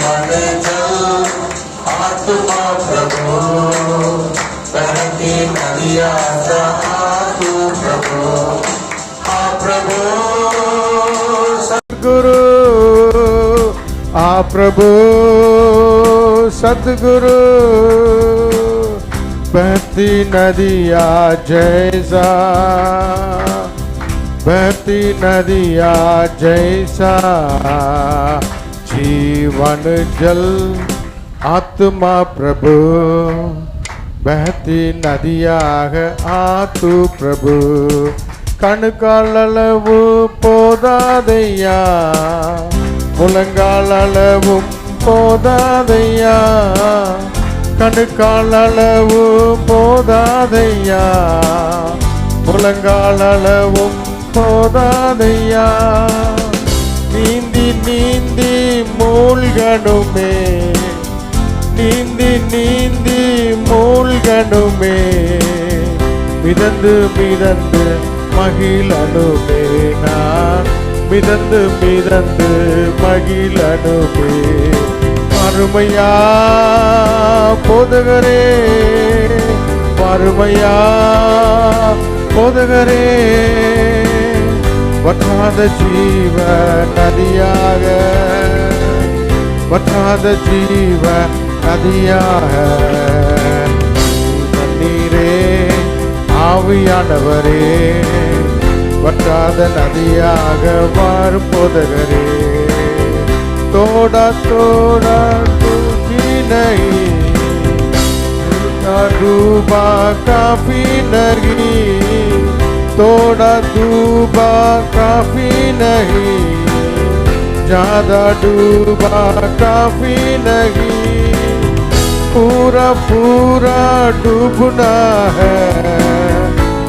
जीवन जल आत्मा प्रभु बहती नदियाँ तू प्रभु प्रभु सद्गुरु प्रभु सद्गुरु बहती नदिया जैसा बहती नदिया जैसा जीवन जल आत्मा प्रभु बहती नदियाग आतु प्रभु கணுக்காலளவு போதாதையா முழங்காலளவும் போதாதையா கணுக்காலளவு போதாதையா முழங்காலளவும் போதாதையா நீந்தி நீந்தி மூழ்கணுமே நீந்தி நீந்தி மூழ்கணுமே மிதந்து மிதந்து மகிழனுமே நான் மிதந்து மிதந்து மகிழனுமே அருமையா போதகரே அருமையா போதகரே வற்றாத ஜீவ நதியாக வற்றாத ஜீவ நதியாக தண்ணீரே ஆவியானவரே வற்றாத நதியாக மாறும் போதகரே தோடா தோடா தூக்கி நகி डूबा काफी नहीं थोड़ा डूबा काफी नहीं ज्यादा डूबा काफी नहीं पूरा पूरा डूबना है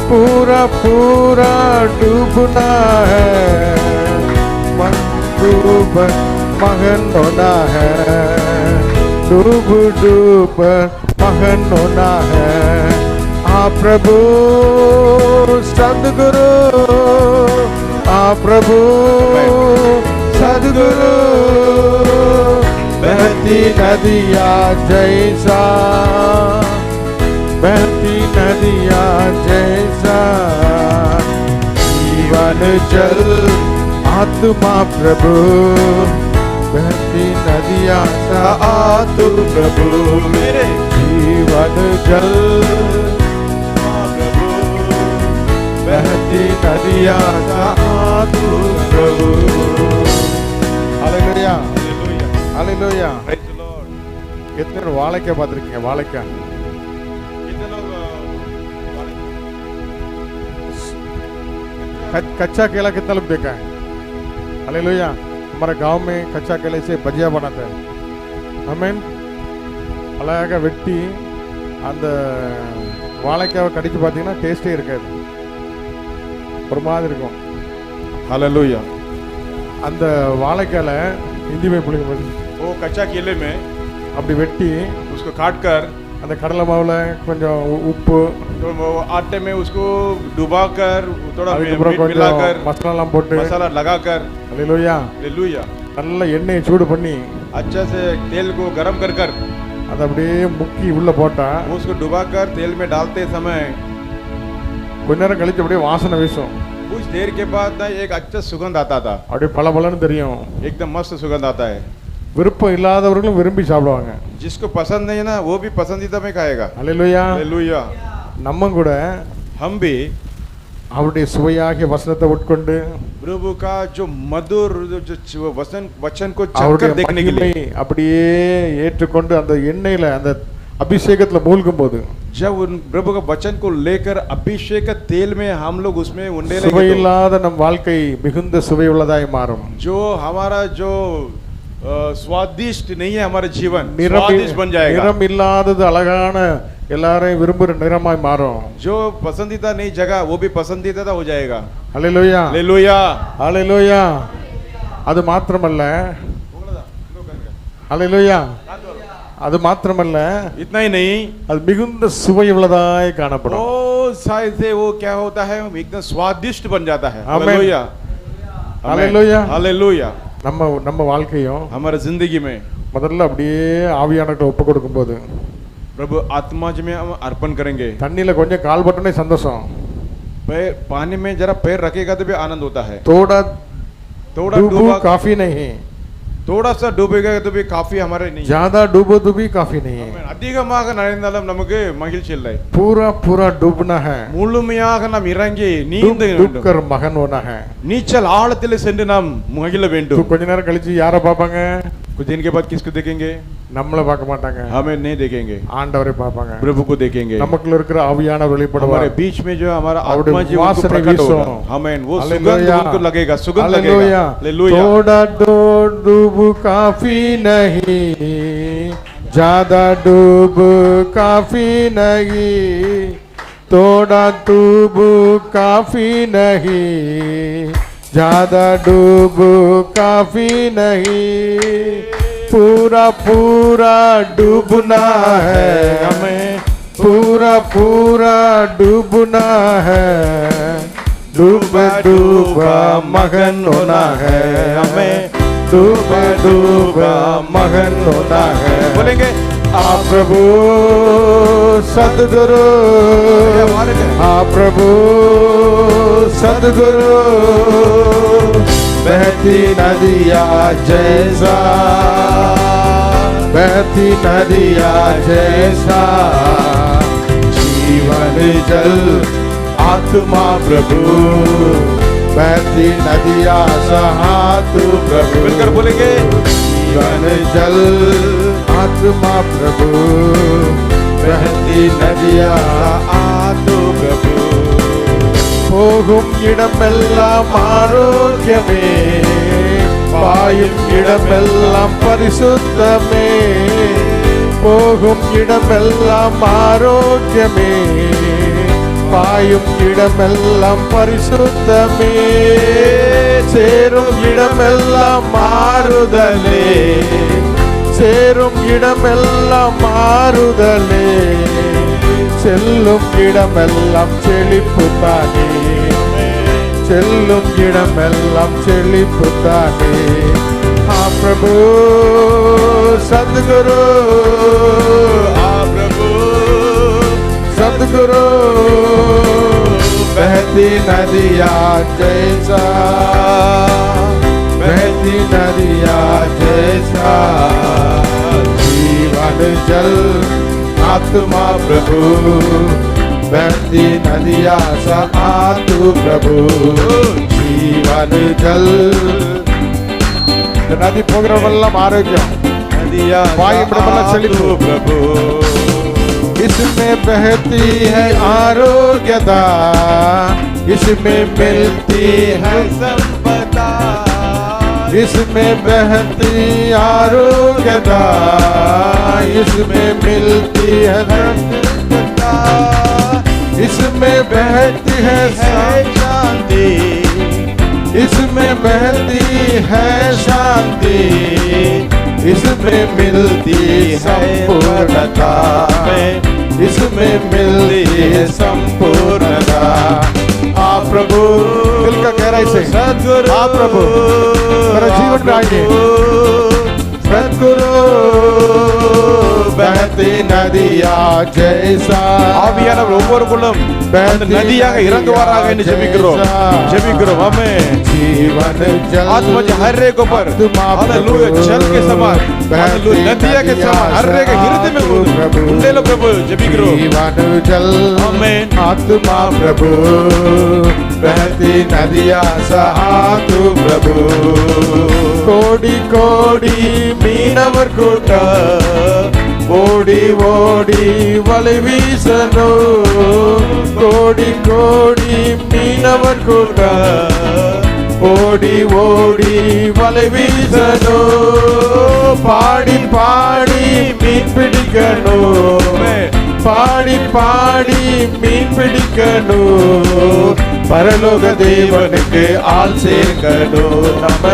पूरा पूरा डूबना है मन डूब मगन होना है डूब डूब मगन होना है प्रभु सद्गुरु प्रभु सद्गुरु बहती नदिया जैसा बहती नदिया जैसा जीवन जल आत्मा प्रभु बहती नदिया तू प्रभु मेरे जीवन जल प्रभु बहती नदिया तू प्रभु hallelujah hallelujah Praise the Lord. कितने लोग वाழைக்காய் பார்த்திருக்கீங்க वाழைக்காய் कितने लोग कच्चा केला कितना लोग देखा है हालेलुया हमारे गांव में कच्चा केले से भजिया बनाते हैं आमीन அழகாக வெட்டி அந்த வாழைக்காவை கடிச்சு பார்த்தீங்கன்னா டேஸ்டே இருக்காது ஒரு மாதிரி இருக்கும் हालेलुया அந்த வாழைக்கால हिंदी में புளிங்க वो कच्चा केले में அப்படி வெட்டி उसको काट कर அந்த கடலை மாவுல கொஞ்சம் உப்பு तो वो आटे में उसको डुबा कर थोड़ा அதுக்கப்புறம் मीट मिलाकर கொஞ்சம் மசாலாலாம் போட்டு मसाला लगा कर ஹalleluya हालेलुया நல்ல எண்ணெயை சூடு பண்ணி अच्छा से तेल को गरम कर कर அதை அப்படியே முக்கி உள்ள போட்டா उसको डुबा कर तेल में डालते समय கொஞ்ச நேரம் கழிச்சு அப்படியே வாசனை வீசும் कुछ देर के बाद ना एक अच्छा सुगंध आता था அப்படியே பளபளன்னு தெரியும் एकदम मस्त सुगंध आता है விருப்பம் இல்லாதவர்களும் விரும்பி சாப்பிடுவாங்க जिसको पसंद नहीं है ना वो भी पसंदीदा में खाएगा ஹalleluya हालेलुया நம்ம கூட हम भी அவருடைய சுவையாகிய வசனத்தை உட்கொண்டு प्रभु का जो मधुर जो वचन को அவருடைய चखकर देखने के लिए மகிமை அப்படியே ஏற்றுக்கொண்டு அந்த எண்ணெயில அந்த அபிஷேகத்துல மூழ்கும் போது जब उन प्रभु का वचन को लेकर अभिषेक का तेल में हम लोग उसमें उंडे சுவையில்லாத நம் வாழ்க்கை மிகுந்த சுவை உள்ளதாய் மாறும் जो हमारा जो स्वादिष्ट नहीं है हमारा जीवन स्वादिष्ट बन जाएगा நிறம் இல்லாதது அழகான எல்லாரையும் விரும்புற நிறமாய் மாறும் जो पसंदीदा नहीं जगह वो भी पसंदीदा हो जाएगा ஹalleluya हालेलुया ஹalleluya அது மாத்திரமல்ல ஹalleluya அது மாத்திரமல்ல इतना ही नहीं அது மிகுந்த சுவை உள்ளதாய் காணப்படும் ओ शायद से वो क्या होता है एकदम स्वादिष्ट बन जाता है आमीन। हालेलुया हालेलुया हालेलुया நம்ம வாழ்க்கையும் हमारे जिंदगी में முதல்ல அப்படியே ஆவியானவர்கிட்ட ஒப்பு கொடுக்கும்போது प्रभु आत्मा जी में हम अर्पण करेंगे, தண்ணியில கொஞ்சம் கால் பட்டனே சந்தோஷம், पैर पानी में जरा पैर रखेगा तो भी आनंद होता है। थोड़ा थोड़ा डूबो डूबा, काफी नहीं, थोड़ा सा डूबेगा तो भी काफी हमारे नहीं। ज्यादा डूबो तो भी काफी नहीं है, அதிகமாக நனைந்தாலும் நமக்கு மகிழ்ச்சி இல்லை। पूरा पूरा डूबना है, முழுமையாக நாம் இறங்கி डूब நீந்த डूब வேண்டும், कर मगन होना है। நீச்சல் ஆழத்தில் சென்று நாம் மகிழ तो வேண்டும்। கொஞ்ச நேரம் கழிச்சு யாரை பார்ப்பாங்க? कुछ दिन के बाद किसको देखेंगे? நம்மள பார்க்க மாட்டாங்க, हमें नहीं देखेंगे, ஆண்டவரை பார்ப்பாங்க। प्रभु को देखेंगे। நமக்குள்ள இருக்கிற ஆவியானவர் हमारे வெளிப்படுவார், बीच में जो हमारा அவருடைய आत्मा जी उनको வாசனை प्रकट வீசும்। होगा। आमीन। वो सुगंध हालेलुया। उनको लगेगा, सुगंध हालेलुया। लगेगा। हालेलुया। थोड़ा डूब काफी नहीं, ज्यादा डूब काफी नहीं, थोड़ा डूब काफी नहीं, ज्यादा डूब काफी नहीं, पूरा पूरा डूबना है हमें, पूरा पूरा डूबना है, डूबा डूबा मगन होना है हमें, डूबा डूबा मगन होना है। बोलेंगे आ प्रभु सद्गुरु, आ प्रभु सद्गुरु, बहती नदिया जैसा, बहती नदिया जैसा, जीवन जल आत्मा प्रभु, बहती नदिया सहा तू प्रभु। मिलकर बोलेंगे जीवन जल आत्मा प्रभु, बहती नदिया सहा तू प्रभु, போகும் இடமெல்லாம் ஆரோக்கியமே, பாயும் இடமெல்லாம் பரிசுத்தமே, போகும் இடமெல்லாம் ஆரோக்கியமே, பாயும் இடமெல்லாம் பரிசுத்தமே, சேரும் இடமெல்லாம் மாறுதலே, சேரும் இடமெல்லாம் மாறுதலே, செல்லும் இடமெல்லாம் செழிப்பு தானே, செல்லும் இடமெல்லாம் செழிப்பு தானே। ஆ பிரபு சத்குரு, आ प्रभु सद्गुरु, बहती नदिया जैसा, बहती नदिया जैसा, जीवन जल आत्मा प्रभु, बहती नदिया सहा तू प्रभु, जीवन जल। नदी போகிறவெல்லாம் ஆரோக்கியம், नदिया வாயும் இடமெல்லாம் செழிப்பு प्रभु, इसमें बहती है आरोग्यता, इसमें मिलती है संपदा, इसमें बहती आरोग्यता, इसमें मिलती है संपदा, इसमें बहती है शांति, इसमें बहती है शांति, इसमें मिलती संपूर्णता, इसमें मिलती है संपूर्णता। आ प्रभु दिल का गहराई से सद्गुरु, आ प्रभु मेरा जीवन में आइए, सद्गुरु बहती नदिया जैसा, ஆவியானவர் ஒவ்வொருவருக்கும் அந்த நதியாக இறங்குவாராக என்று ஜெபிக்கிறோம், ஜெபிக்கிறோம்। आमीन। जीवन जल आत्मा जी हर एक ऊपर हालेलुया जल के समान, हालेलुया नदिया के समान हर एक हृदय में उंडे लो प्रभु जெபிக்கிறோம்। जीवन जल आमीन। आत्मा प्रभु, बहती नदिया सहा तू प्रभु, कोടി कोടി மீனவர் கூட்டம் ஓடி ஓடி வலை வீசனோ, கோடி கோடி மீனவர் கூட்டம் ஓடி ஓடி வலை வீசனோ, பாடி பாடி மீன் பிடிக்கணும், பாடி பாடி மீன் பிடிக்கணும், பரலோக தேவனுக்கு ஆள் சேர்க்கணும், நம்ம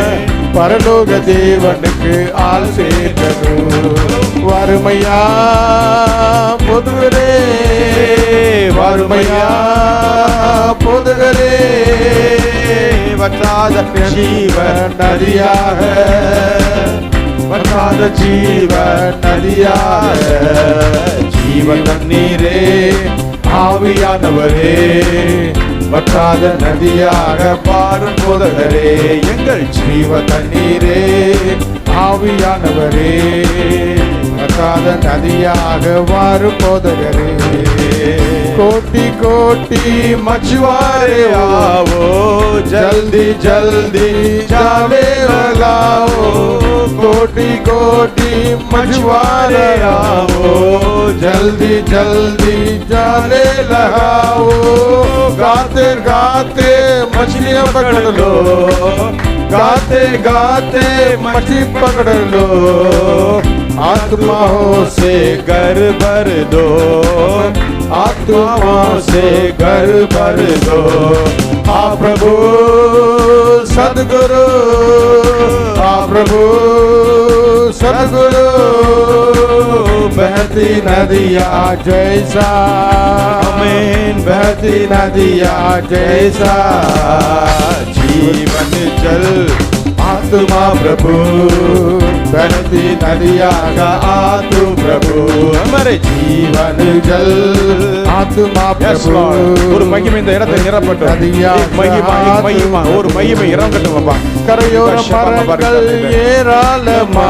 பரலோக தேவனுக்கு ஆள் சேர்க்கணும்। வறுமையா பொதுவரே, வறுமையா பொதுவரே, வற்றாத ஜீவன் நதியாக, வற்றாத வற்றாத ஜீவ நதியாக ஜீவ தண்ணீரே ஆவியானவரே வற்றாத நதியாக பாரும் போதகரே எங்கள் ஜீவ தண்ணீரே ஆவியானவரே வற்றாத நதியாக வாரும் போதகரே कोटि कोटि मछुआरे आओ जल्दी जल्दी जाले लगाओ कोटि कोटि मछुआरे आओ जल्दी जल्दी जाले लगाओ गाते गाते मछलियां पकड़ लो गाते गाते मछली पकड़ लो आत्माओं से घर भर दो आत्माओं से घर भर दो आ प्रभु सद्गुरु आ प्रभु सद्गुरु बहती नदिया जैसा आमीन बहती नदिया जैसा जीवन जल आत्मा प्रभु बहती नदिया का आतु प्रभु हमारे जीवन जल आत्मा प्रभु ஒரு மகிமை இந்த இடத்தை நிரப்பட்டும் மகிமை ஒரு மகிமை இறங்கட்டும் அப்பா கரையோர மரங்கள் ஏராளமா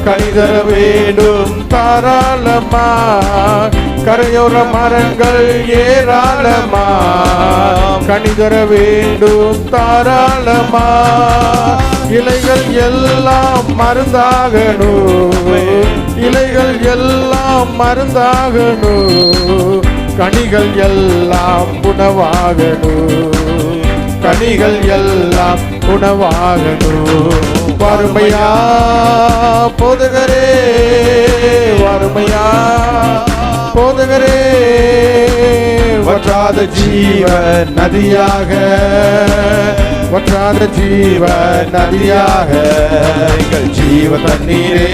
கனிதர வேண்டும் தாராளமா கரையோர மரங்கள் ஏராளமா கனிதர வேண்டும் தாராளமா இலைகள் எல்லாம் மருந்தாகணும் இலைகள் எல்லாம் மருந்தாகணும் கனிகள் எல்லாம் உணவாகணும் கனிகள் எல்லாம் உணவாகணும் வறுமையா போதகரே வறுமையா போதகரே வற்றாத ஜீவ நதியாக வற்றாத ஜீவ நதியாக எங்கள் ஜீவ தண்ணீரே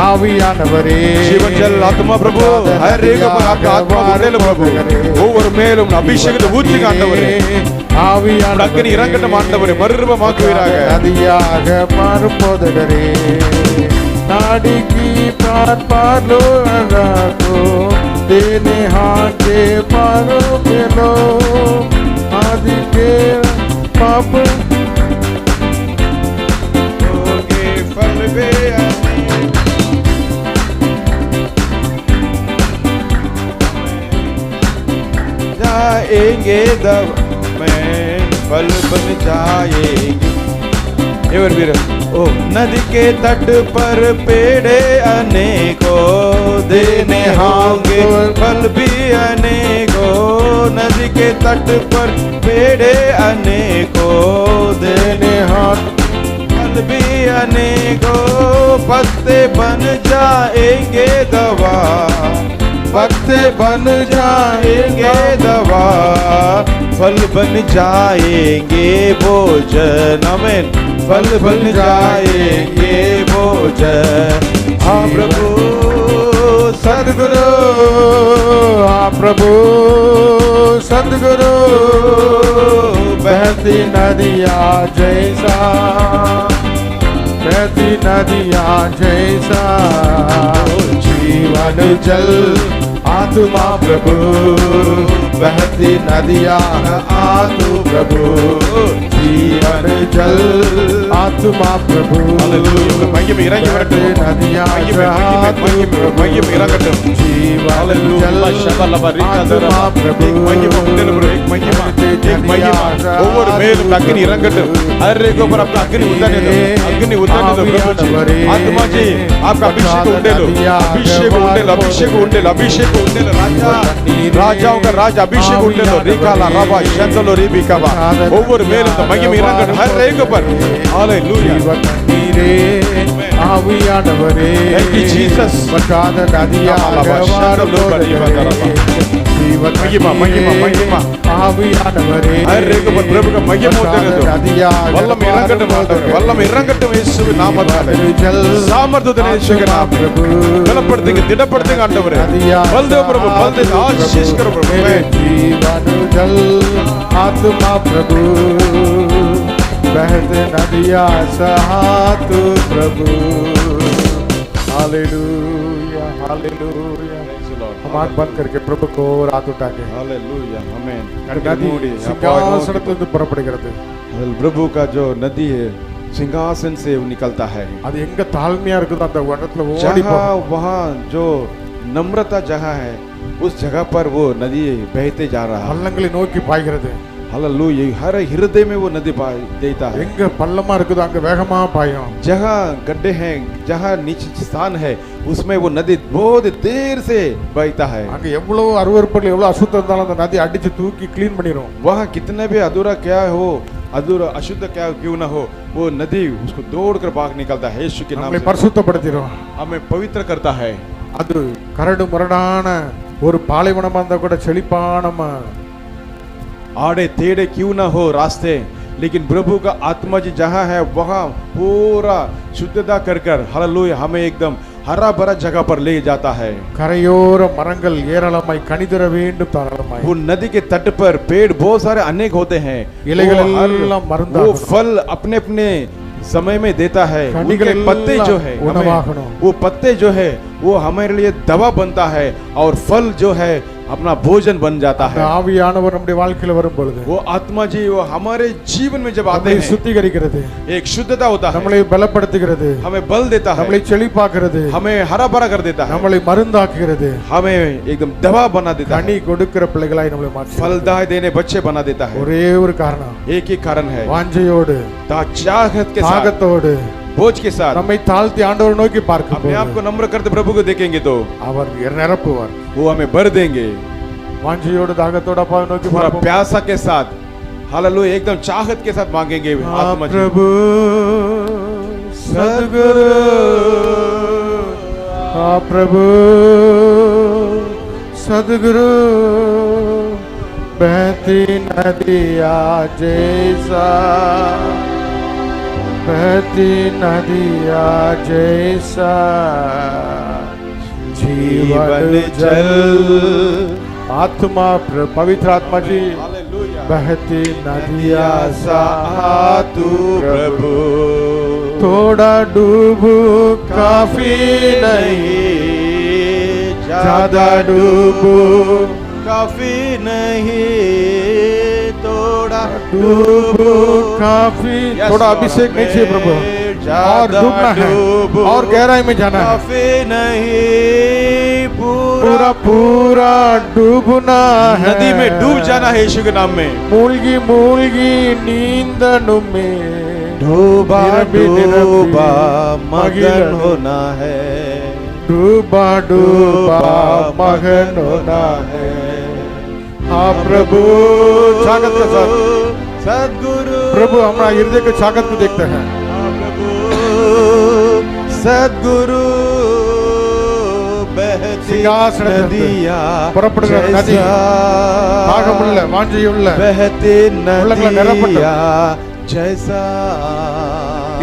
ஆவியானவரே जीवन जल आत्मा प्रभु हर एक पर आपका आत्मा उड़ेलो प्रभु ஒவ்வொரு மேலும் அபிஷேகத்தை ஊற்றி ஆண்டவரே ஆவியான அக்கினி இறங்கட்டும் ஆண்டவரே மறுரூபமாக்குவீராக நதியாக மாறும் போதகரே नाड़ी की प्राण पालो राखो देने हाथे पारो मिलो आदि के पाप के फल बे जाएंगे दब में फल बन जाएंगे एवर वीर ओ नदी के तट पर पेड़े अनेकों देने होंगे फल भी अनेकों नदी के तट पर पेड़े अनेकों देने होंगे फल भी अनेकों पत्ते बन जाएंगे दवा पत्ते बन जाएंगे दवा फल बन जाएंगे भोजन आमीन फल बन जाएंगे भोजन हाँ प्रभु सद्गुरु हाँ प्रभु सद्गुरु बहती नदिया जैसा बहती नदिया जैसा जीवन जल आत्मा प्रभु बहती नदिया आतु प्रभु जीवन जल आत्मा प्रभु மகிமை இறங்கி வரட்டும் நதியா மகிமை இறங்கட்டும் जीवन जल आत्मा प्रभु மகிமை உண்டேல प्रभु एक महिमा ஒவ்வொரு மேலும் அக்கினி இறங்கட்டும் हर एक ऊपर आपका अग्नि उतरने दो प्रभु जी आत्मा जी आपका अभिषेक उंडेल राजा राजाओं का राज अभिषेक उंडेल रिकाला रबा शंतलो रिबिकाबा ஒவ்வொரு மேலும் இந்த மகிமை இறங்கட்டும் हर एक ऊपर हालेलुया நீரே ஆவியானவரே thank you jesus வற்றாத நதியாக மகிமா மகிமா மகிமா ஆவியானவரே हर एक ऊपर प्रभु का महिमा उतरने दो वल्लम इरंगट्टुम आंडवरे वल्लम इरंगट्टुम यीशुविन नामत्ताले सामर्थ्यतने यीशुविन नाम प्रभु बलப்படுத்துங்க திடப்படுத்துங்க ஆண்டவரே बलदेव प्रभु बलदेव आशीष करो प्रभु जीवन जल आत्मा प्रभु बहते नदिया सहातु प्रभु हालेलुया हालेलुया। हम आंख बंद करके प्रभु को और हाथ उठा के हालेलुया आमेन। नदी सिंहासनத்திலிருந்து புறப்படுகிறது. प्रभु का जो नदी है सिंहासन से निकलता है। அது எங்க தாழ்மையா இருக்குதோ அந்த இடத்துல ஓடி जहाँ वहाँ जो नम्रता जगह है उस जगह पर वो नदी बहते जा रहा है। பள்ளங்களை நோக்கி பாய்கிறது. हालेलुया हर हृदय में वो नदी देता है। எங்க பள்ளமா இருக்குதோ அங்க வேகமா பாயும். जहाँ गड्ढे हैं जहाँ नीचे स्थान है उसमें वो नदी बहुत देर से बहता है। அங்க எவ்வளவு அருவருப்புகள் எவ்வளவு அசுத்தம் இருந்தாலும் அந்த நதி அடிச்சு தூக்கி க்ளீன் பண்ணிரும். वहाँ कितने भी अधूरा क्या हो अधूरा अशुद्ध क्या क्यों ना हो वो नदी उसको दौड़कर भाग निकलता है। यीशु के नाम நம்மை से பரிசுத்தப்படுத்திரும். हमें पवित्र करता है। அது கரடு முரடான ஒரு பாலைவனமா இருந்தா கூட செழிப்பான आड़े टेढ़े क्यों ना हो रास्ते लेकिन प्रभु का आत्मा जी जहाँ है वहाँ पूरा शुद्धता कर कर हालेलुया हमें एकदम हरा भरा जगह पर ले जाता है। கரையோர மரங்கள் ஏராளமாய் கனிதர வேண்டும் தாராளமாய். वो नदी के तट पर पेड़ बहुत सारे अनेक होते हैं। இலைகள் எல்லாம் மருந்தாக वो फल अपने अपने समय में देता है। उनके पत्ते जो है वो पत्ते जो है वो हमारे लिए दवा बनता है और फल जो है अपना भोजन बन जाता है। ஆவியானவர் நம்முடைய வாழ்க்கையில வரும் பொழுது वो आत्मा जी वो हमारे जीवन में जब आते हैं சுத்திகரிக்கிறது, एक शुद्धता होता है, நம்மளை பலப்படுத்துகிறது, हमें बल देता है, நம்மளை செழிப்பாக்குறது, हमें हरा भरा कर देता है, நம்மளை மருந்தாக்குகிறது, हमें एकदम दवा बना देता है, கனி கொடுக்கிற பிள்ளைகளாய் நம்மளை மாற்றுகிறது, फलदाय देने बच्चे बना देता है। ஒரே ஒரு காரணம், एक ही कारण है, வாஞ்சையோடு चाहत के साथ தாகத்தோடு बोझ के साथ நம்மை தாழ்த்தி ஆண்டவரை நோக்கி अपने பார்க்கும்போது आप को नम्र करते प्रभु को देखेंगे तो அவர் நிரப்புவார். वो हमें भर देंगे। வாஞ்சையோடு தாகத்தோடு அப்பாவை நோக்கி पूरा பார்ப்போம். प्यासा के साथ हालेलुया एकदम चाहत के साथ मांगेंगे आत्मा जी। प्रभु सद्गुरु प्रभु सद्गुरु बहती नदिया जैसा बहती नदिया जैसा जीवन जल आत्मा पवित्र आत्मा जी बहती नदिया सा तू प्रभु थोड़ा डूबू काफी नहीं ज्यादा डूबू काफी नहीं थोड़ा डूबू काफी थोड़ा अभिषेक नहीं चाहिए प्रभु और डूबना है और गहराई में जाना है। काफी नहीं पूरा पूरा डूबना है नदी में डूब जाना है यीशु के नाम में। मूलगी मूलगी नींदन में डूबा डूबा मगन होना है डूबा डूबा मगन होना है। हाँ प्रभु स्वागत के साथ सद्गुरु प्रभु हमारा हृदय के स्वागत को देखते हैं। सद्गुरु बहती नदिया புறப்படுகிற நதி தாகமுள்ள வாஞ்சையுள்ள बहती नदिया जैसा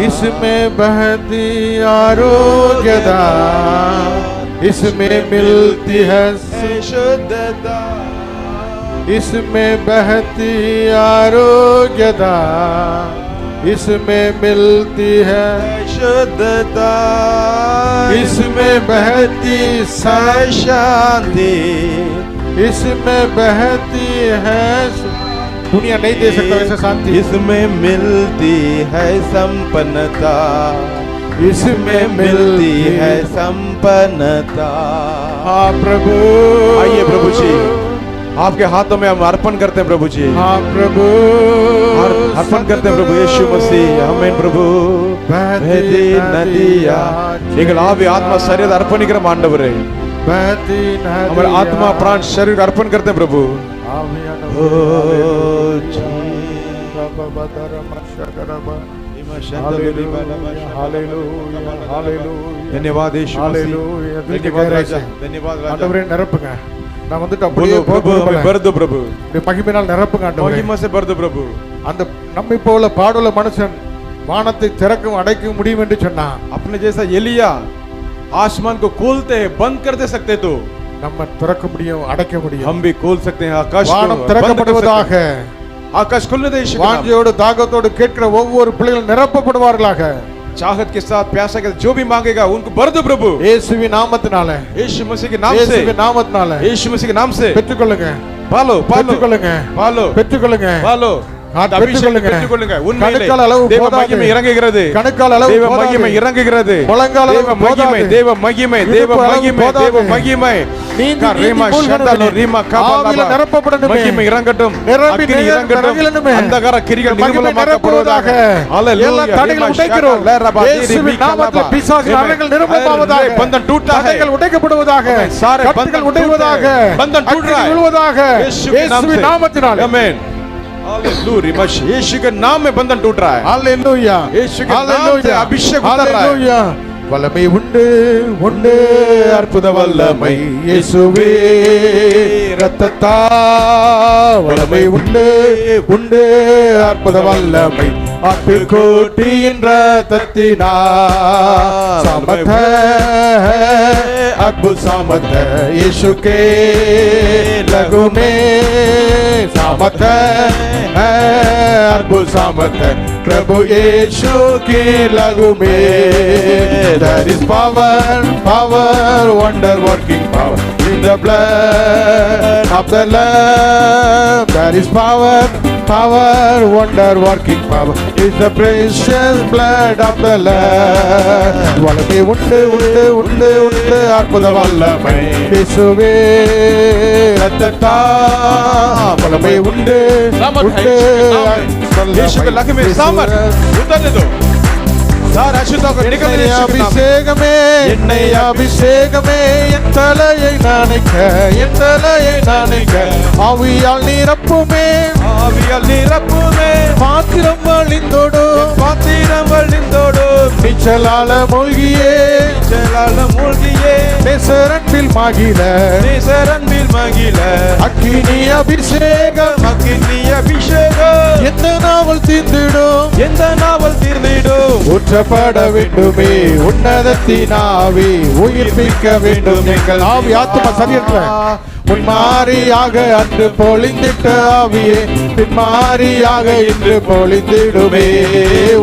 इसमें बहती आरोग्यता इसमें मिलती है शुद्धता इसमें बहती आरोग्यता इसमें मिलती है शुद्धता इसमें बहती शांति इसमें बहती है दुनिया नहीं दे सकता वैसे शांति इसमें मिलती है संपन्नता इसमें मिलती है संपन्नता। हाँ प्रभु आइए प्रभु जी आपके हाथों में हम अर्पण करते हैं प्रभु जी। हाँ प्रभु अर्पण करते हैं प्रभु यीशु मसीह आमीन प्रभु बहती नदिया நீங்கள் ஆவி ஆத்மா शरीर अर्पणिकरम ஆண்டவரே बहती नदिया हमारे आत्मा प्राण शरीर अर्पण करते हैं प्रभु। धन्यवाद यीशु धन्यवाद ஆண்டவரே நிரப்புங்க நான் வந்துட்டு அப்படியே भर दो प्रभु மகிமையினால் நிரப்புங்க ஆண்டவரே महिमा से भर दो प्रभु। அந்த நம்மை போல பாடுள்ள மனுஷன் வானத்தை திறக்கும் அடைக்க முடியும் என்று சொன்னான்। अपने जैसा एलिया आसमान को खोलते हैं बंद कर दे सकते तो நம்ம திறக்க முடியும் அடைக்க முடியும்। हम भी खोल सकते हैं आकाश வானம் திறக்கப்படுவதாக आकाश खुलने दे यीशु வாஞ்சையோடு தாகத்தோடு கேட்கிற ஒவ்வொரு பிள்ளைகளும் நிரப்பப்படுவார்களாக। चाहत के साथ प्यासा के साथ जो भी मांगेगा उनको भर दो प्रभु இயேசுவின் நாமத்தினால यीशु मसीह के नाम से இயேசுவின் நாமத்தினால यीशु मसीह के नाम से பெற்றுக்கொள்ளுங்க पालो पालो பெற்றுக்கொள்ளுங்க पालो பெற்றுக்கொள்ளுங்க पालो பெற்றுக்கொள்ளுங்க பெற்றுக்கொள்ளுங்க உண்மையிலே கணக்கால் அளவு தேவ போதாது மகிமை இறங்குகிறது கணக்கால் அளவு தேவ போதாது மகிமை இறங்குகிறது முழங்கால் அளவு தேவ மகிமை போதாது தேவ மகிமை தேவ இடுப்பு அளவு மகிமை போதாது. தேவ மகிமை நீந்தி ரீமா நீந்தி ஷண்டலோ ரீமா ஆவியில காபாலா நிரப்பப்படணுமே. மகிமை இறங்கட்டும் நிரம்பி அக்கினி இறங்கட்டும் நிரம்பிடணுமே. அந்தகார கிரிகள் மகிமை நிர்மூலமாக்கப்படுவதாக நிரப்புவதாக. எல்லா தடைகளை உடைக்கிறோம். இயேசுவின் நாமத்தில் பிசாசின் அறைகள் நிரம்பப்படுவதாக. बंधन टूटा है தடைகள் உடைக்கப்படுவதாக सारे கட்டுகள் உடைவதாக बंधन टूट रहा है விழுவதாக यीशु के नाम से இயேசுவின் நாமத்தினாலே आमीन हालेलुया मसीह यीशु के नाम में बंधन टूट रहा है ஹalleluya यीशु के नाम से अभिषेक उतर रहा है ஹalleluya வல்லமை உண்டு உண்டு அற்புத வல்லமை இயேசுவே இரத்தத்தா வல்லமை உண்டு உண்டு அற்புத வல்லமை ஆட்டுக்குட்டியின் இரத்தத்தினா சமத அற்புத சமத यीशु के लहू में सामर्थ है अद्भुत सामर्थ है प्रभु यीशु के लहू में there is power wonder working power in the blood of the Lamb there is power wonder working power is the precious blood of the Lamb வல்லமை உண்டு உண்டு உண்டு உண்டு அற்புத வல்லமை இயேசுவே இரத்தத்தா வல்லமை உண்டு உண்டு यीशु के लहू में सामर्थ उतरने दो सारा अशुद्धों को निकलने दो அபிஷேகமே என்னை அபிஷேகமே என் தலையை நனைக்க ஆவியால் நிரப்புமே ஆவியால் நிரப்புமே பாத்திரம் வழிந்தோடும் நீச்சலால மூழ்கியே நேசரன்பில் மகிழ அக்கினி அபிஷேகம் எந்த நாவல் தீர்ந்திடும் ஊற்றப்பட வேண்டுமே உன்னதத்தின் ஆவி உயிர்ப்பிக்க வேண்டும் எங்கள் ஆவி ஆத்மா சரீரத்துல முன்மாரியாக அன்று பொழிந்திட்ட ஆவியே பின்மாரியாக இன்று பொழிந்திடுமே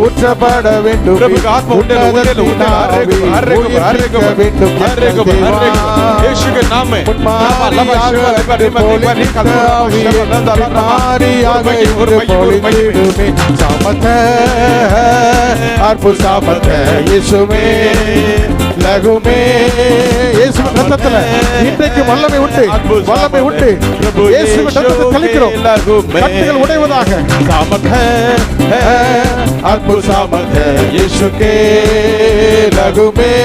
ஊற்றப்பட வேண்டும் உன்னதத்தின் ஆவி உயிர்ப்பிக்க வேண்டும் यीशु के नाम में முன்மாரியாக அன்று பொழிந்திட்ட ஆவியே பின்மாரியாக இன்று பொழிந்திடுமே சாமர்த்த அற்புத சாமர்த்த இயேசுவே லகுமே இயேசுவின் ரத்தத்துல இன்றைக்கு வல்லமை உண்டு வல்லமை உண்டு இயேசுவின் ரத்தத்தை தெளிக்கிறோம் கட்டுகள் உடைவதாக सामर्थ है अद्भुत सामर्थ है यीशु के लहू में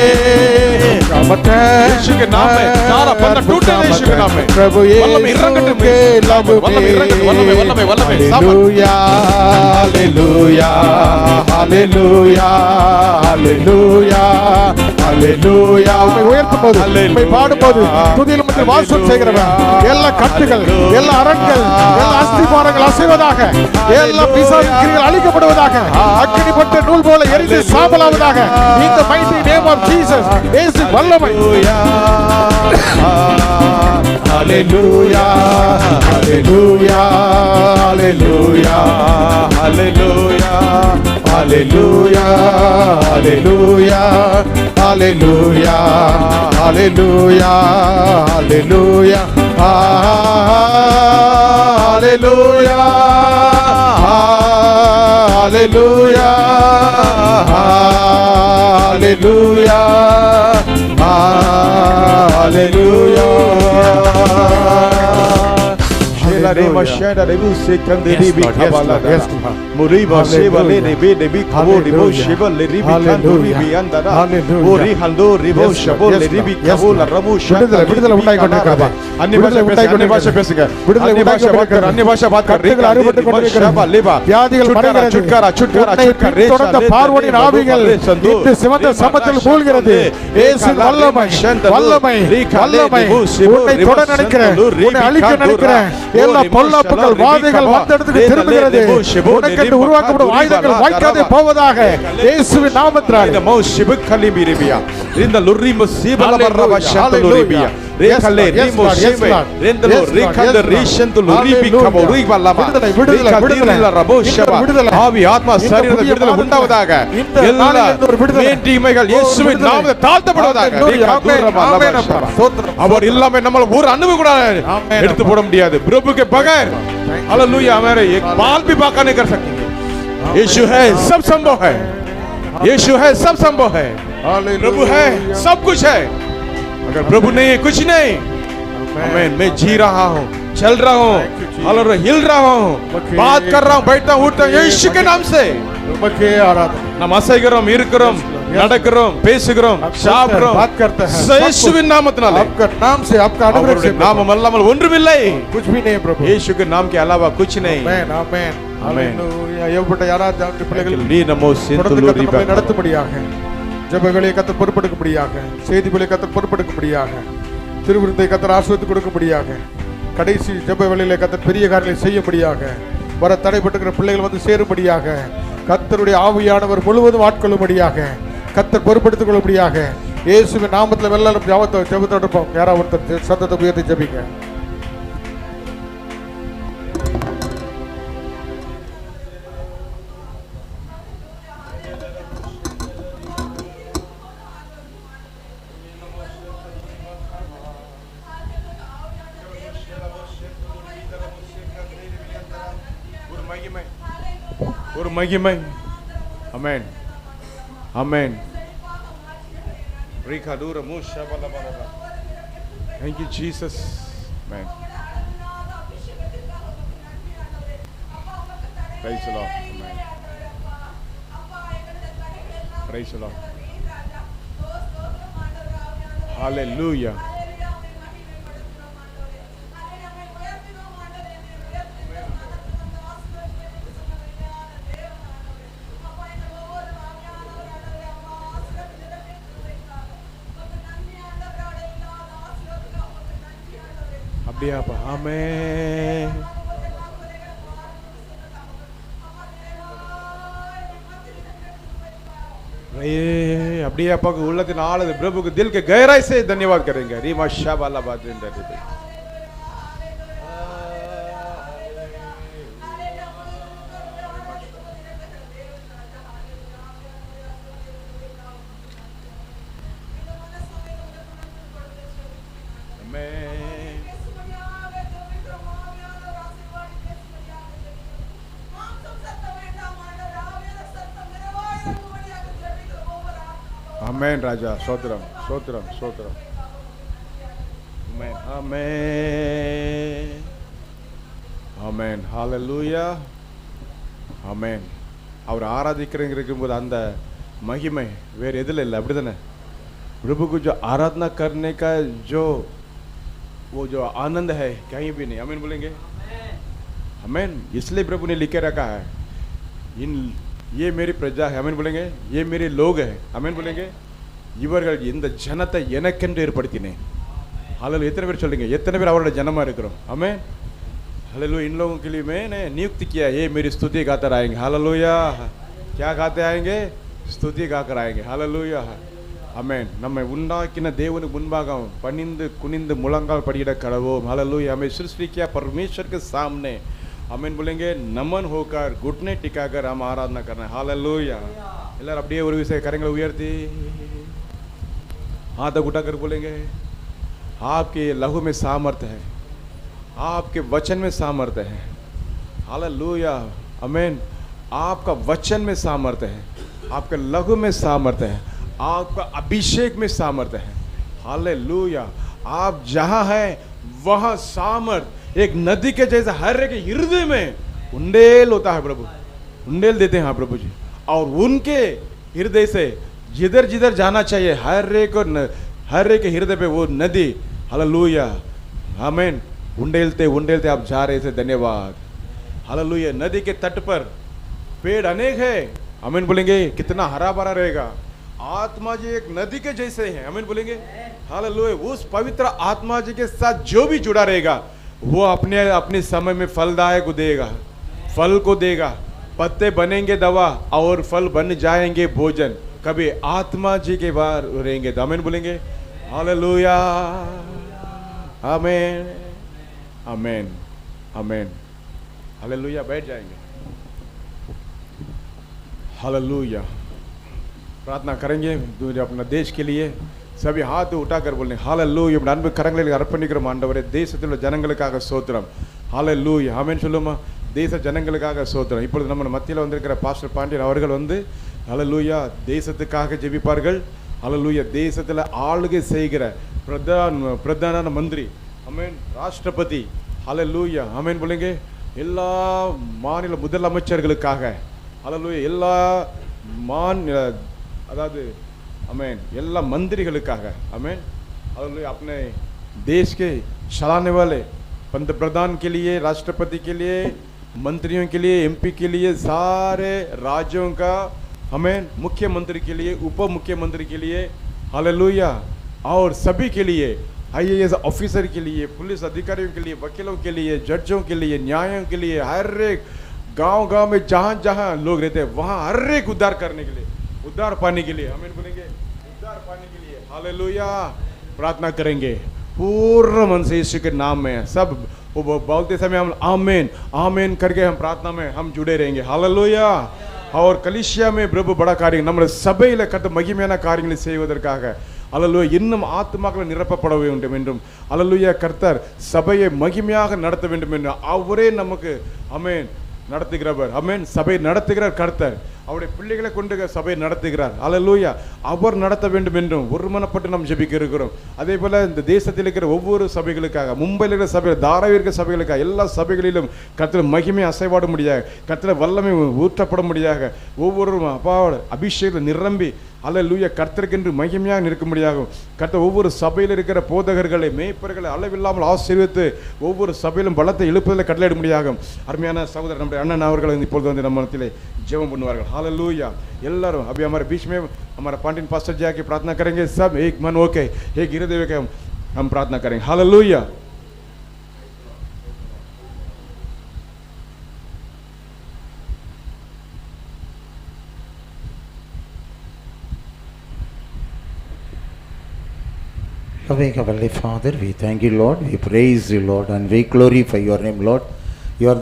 सामर्थ है यीशु के नाम में सारा बंधन टूट रहा है यीशु के नाम में प्रभु यीशु के लहू में hallelujah hallelujah hallelujah hallelujah hallelujah உம்மை உயர்த்தும்போது உம்மை பாடும்போது துதியில் உம்மை வாசம் செய்கிறவன் எல்லா கட்டுகள் எல்லா அரண்கள் எல்லா அஸ்திபாரங்கள் அசைவதாக எல்லா பிசாசின் கிரியைகள் அழிக்கப்படுவதாக அக்கினிப்பட்ட நூல் போல எரிந்து சாம்பலாவதாக இந்த mighty name of Jesus இயேசு வல்லமை ஹalleluya ஹalleluya ஹalleluya ஹalleluya ஹalleluya ஹalleluya ஹalleluya ஹalleluya ஹalleluya ஹalleluya ஹalleluya ஹalleluya ஹalleluya Rema shada rebu se kande ribi kabala muriba sheba le rebe debi khabo ribo sheba le ribi kando ribi andara ori hando ribo shabo le ribi khabo la ramu shada விடுதலை உண்டாய் கொண்டிருக்கிறதா अन्य भाषा பேசுங்க விடுதலை உண்டாய் கொண்டிருக்கிறது अन्य भाषा बात कर கட்டுகள் அறுபட்டு கொண்டிருக்கிறது வியாதிகள் மறைகிறது छुटकारा தொடர்ந்த பார்வோனின் ஆவிகள் இந்த சிவந்த சமத்தில் மூழ்கிறது இயேசுவின் வல்லமை வல்லமை வல்லமை உன்னை தொட நினைக்கிறேன் உன்னை அழிக்க நினைக்கிறேன் எல்லா பொல்லாப்புகள் வாதைகள் வந்த இடத்துக்கு திரும்புகிறது உனக்கு உருவாக்கப்படும் ஆயுதங்கள் வாய்க்காதே போவதாக இயேசுவின் நாமத்தினாலே இந்த மௌஷிபு கலிமிரிபியா இந்த லுரிமு சீபல பரவ ஷந்தலுரிபியா rekale Lord. Yes, rimo Lord. Yes, shime Lord. rendalo Yes, Lord. rekanda Yes, Lord. rishandulu ribi Hallelujah. kabo riba lama விடுதலை, விடுதலை, விடுதலை. rekadila rabo இந்த shaba விடுதலை. ஆவி ஆத்மா இந்த சரீரத்தை புதிய விடுதலை மாதத்துல உண்டாவதாக இந்த எல்லா நாளிலிருந்து ஒரு விடுதலை. மேன்மைகள் ஒரு இயேசுவின் விடுதலை. நாமத்தில் தாழ்த்தப்படுவதாக Hallelujah. rekadura Amen. Amen, lama அப்பா. shaba. ஸ்தோத்திரம். அவர் இல்லாம நம்மள ஒரு அணுவு கூட Amen, எடுத்து அப்பா. போட முடியாது प्रभु के बगैर Thank you. हालेलुया हमारे एक बाल भी बाका नहीं कर सकेंगे यीशु है सब संभव है यीशु है सब संभव है Hallelujah. प्रभु है सब कुछ है अगर प्रभु नहीं है कुछ नहीं आमीन मैं जी रहा हूँ चल रहा हूँ Thank you, Jesus. हालेलुया हिल रहा हूँ Okay. बात कर रहा हूँ बैठता हूँ उठता हूँ यीशु के नाम से உமக்கே ஆராதனை. நாம் அசைகிறோம் இருக்கிறோம் Yes. நடக்கிறோம் பேசுகிறோம் आप சாப்பிடுறோம் बात करते हैं, सब இயேசுவின் நாமத்தினாலே आपका नाम से आपका अनुग्रह அவருடைய से நாமம் அல்லாமல் ஒன்றுமில்லை कुछ भी नहीं प्रभु. यीशु के नाम के अलावा कुछ नहीं ஆமென், ஆமென். ஆமென். ஹalleluya. ஏவப்பட்ட யாராவது அவருடைய பிள்ளைகள் நீ நமோ தொடர்ந்து செந்துலூரி கர்த்தர் நம்மை நடத்தும்படியாக, ஜெபங்களை கர்த்தர் பொறுப்பெடுக்கும்படியாக, செய்திகளை கர்த்தர் பொறுப்பெடுக்கும்படியாக, திருவிருந்தை கர்த்தர் ஆசீர்வதித்து கொடுக்கும்படியாக, கடைசி ஜெப வேளையிலே கர்த்தர் பெரிய காரியங்களை செய்யும்படியாக, வர தடைப்பட்டிருக்கிற பிள்ளைகள் வந்து சேரும்படியாக, கர்த்தருடைய ஆவியானவர் முழுவதும் ஆட்கொள்ளும்படியாக, கர்த்தர் பொறுப்பெடுத்துக் கொள்ளும்படியாக, இயேசுவின் நாமத்தில் எல்லாரும் ஜெபத்தோடு இருப்போம். யாராவது ஒருத்தர் சத்தத்தை உயர்த்தி ஜெபிங்க. ஒரு மகிமை ஆமென் ஆமென் ரிகதுர முஷபல பரப Thank you Jesus amen Praise the Lord amen Praise the Lord Hallelujah அப்படியே அப்பா ஆமென் அப்படியே அப்பா को உள்ளத்தின் ஆழது प्रभु के दिल के गहराई से धन्यवाद करेंगे रीमा शाबाला बाजिंदा रे आमेन आमेन राजा स्तोत्रम स्तोत्रम स्तोत्रम आमेन आमेन आमेन हालेलुया आमेन அவர் ஆராதிக்கிறவங்க அந்த மகிமை வேற எதுல இல்லை அப்படிதானே प्रभु को जो आराधना करने का जो वो जो आनंद है कहीं भी नहीं आमीन बोलेंगे आमीन इसलिए प्रभु ने लिखे रखा है इन ये मेरी प्रजा है आमीन बोलेंगे ये मेरे लोग हैं आमीन बोलेंगे இவர்கள் இந்த ஜனத்தை எனக்கென்று ஏற்படுத்தினேன் ஹalleluya எத்தனை பேர் சொல்றீங்க எத்தனை பேர் அவரோட ஜனமா இருக்கிறோம் ஆமென் हालेलुया इन लोगों के लिए मैंने नियुक्त किया ये मेरी स्तुति गाकर आएंगे हालेलुया क्या गाते आएंगे स्तुति गाकर आएंगे हालेलुया ஆமென் நம்மை உண்டாக்கின தேவனுக்கு முன்பாக பணிந்து குனிந்து முழங்கால் படியிட கடவோம் हालेलुया हमें सृष्टि किया परमेश्वर के सामने आमीन बोलेंगे नमन होकर घुटने टिकाकर हम आराधना करना है हालेलुया எல்லாரும் அப்படியே ஒரு விசை கரங்களை உயர்த்தி हाथ उठाकर बोलेंगे आपके लहू में सामर्थ्य है आपके वचन में सामर्थ्य है हालेलुया आमीन आपका वचन में सामर्थ्य है आपके लहू में सामर्थ्य है आपका अभिषेक में सामर्थ्य है हालेलुया आप जहां हैं वहां सामर्थ एक नदी के जैसे हर एक हृदय में उंडेल होता है प्रभु उंडेल देते हैं प्रभु जी और उनके हृदय से जिधर जिधर जाना चाहिए हर एक हृदय पे वो नदी हालेलुया आमीन उंडेलते उंडेलते आप जा रहे थे धन्यवाद हालेलुया नदी के तट पर पेड़ अनेक है आमीन बोलेंगे कितना हरा भरा रहेगा आत्मा जी एक नदी के जैसे हैं आमीन बोलेंगे हालेलुया उस पवित्र आत्मा जी के साथ जो भी जुड़ा रहेगा वो अपने अपने समय में फलदायक देगा फल को देगा पत्ते बनेंगे दवा और फल बन जाएंगे भोजन कभी आत्मा जी के बाहर रहेंगे आमीन बोलेंगे हालेलुया आमेन आमेन आमेन हालेलुया बैठ जाएंगे हालेलुया प्रार्थना करेंगे अपना देश के लिए सभी हाथ उठाकर बोलने हालेलुया அன்பு கரங்களில் அர்ப்பணிக்கிறோம் ஆண்டவரே தேசத்தில் உள்ள ஜனங்களுக்காக ஸ்தோத்திரம் ஹalleluya ஆமென் சொல்லுமா தேச ஜனங்களுக்காக ஸ்தோத்திரம் இப்பொழுது நம்ம மத்தியில் வந்திருக்கிற பாஸ்டர் பாண்டியன் அவர்கள் வந்து ஹalleluya தேசத்துக்காக ஜெபிப்பார்கள் ஹalleluya தேசத்தில் ஆளுகை செய்கிற பிரதான மந்திரி ஆமென் ராஷ்டிரபதி ஹalleluya ஆமென் बोलेंगे எல்லா மாநில முதலமைச்சர்களுக்காக ஹalleluya எல்லா அதாவது आमेन எல்லா मंत्रिகளுக்காக आमेन हालेलुया अपने देश के चलाने वाले पंतप्रधान के लिए राष्ट्रपति के लिए मंत्रियों के लिए एमपी के लिए सारे राज्यों का आमेन मुख्यमंत्री के लिए उप मुख्यमंत्री के लिए हालेलुया और सभी के लिए आईएएस ऑफिसर के लिए पुलिस अधिकारियों के लिए वकीलों के लिए जजों के लिए न्यायों के लिए हर एक गांव में जहां जहां लोग रहते हैं वहां हर एक उद्धार करने के लिए उद्धार पाने के लिए आमीन बोलेंगे उद्धार पाने के लिए हालेलुया प्रार्थना करेंगे पूर्ण मन से यीशु के नाम में सब वो बोलते समय हम आमीन आमीन करके हम प्रार्थना में हम जुड़े रहेंगे हालेलुया और कलीसिया में प्रभु बड़ा कार्य நம்முடைய சபையில கர்த்தர் மகிமையான காரியங்களை செய்வதற்காக அல்லேலூயா இன்னும் ஆத்துமாக்கள் நிரப்பப்பட வேண்டும் என்றும் அல்லேலூயா கர்த்தர் சபையை மகிமையாக நடத்த வேண்டும் என்று அவரே நமக்கு ஆமென் நடத்துகிறவர் ஆமென் சபை நடத்துகிறார் கர்த்தர் அவருடைய பிள்ளைகளை கொண்டு சபை நடத்துகிறார் அல்லேலூயா அவர் நடத்த வேண்டும் என்றும் ஒருமனப்பட்டு நாம் ஜெபிக்க இருக்கிறோம் அதே போல இந்த தேசத்தில் இருக்கிற ஒவ்வொரு சபைகளுக்காக மும்பையில் இருக்கிற சபைகள் தாராவில் இருக்கிற சபைகளுக்காக எல்லா சபைகளிலும் கர்த்தர் மகிமை அசைவாட முடியாது கர்த்தர் வல்லமை ஊற்றப்பட முடியாது ஒவ்வொரு அப்பாவோட அபிஷேகத்தில் நிரம்பி அல்லேலூயா கர்த்தருக்கென்று மகிமையாக நிற்க முடியாகும் கர்த்தர் ஒவ்வொரு சபையில் இருக்கிற போதகர்களை மேய்ப்பர்களை அளவில்லாமல் ஆசீர்வதித்து ஒவ்வொரு சபையிலும் பலத்தை எழுப்புவதில் கட்டளையிட முடியாகும் அருமையான சகோதரர் நம்முடைய அண்ணன் அவர்கள் இப்பொழுது வந்து நம்ம மத்தியிலே जெபம் பண்ணுவார்கள் हालेलुया எல்லாரும் अभी हमारे बीच में हमारा पांडियन पास्टर जी आके प्रार्थना करेंगे सब एक मन होके एक हृदय होके हम प्रार्थना करेंगे hallelujah Loving Heavenly Father, we thank you, Lord. We praise you, Lord, and we glorify your name, Lord. You are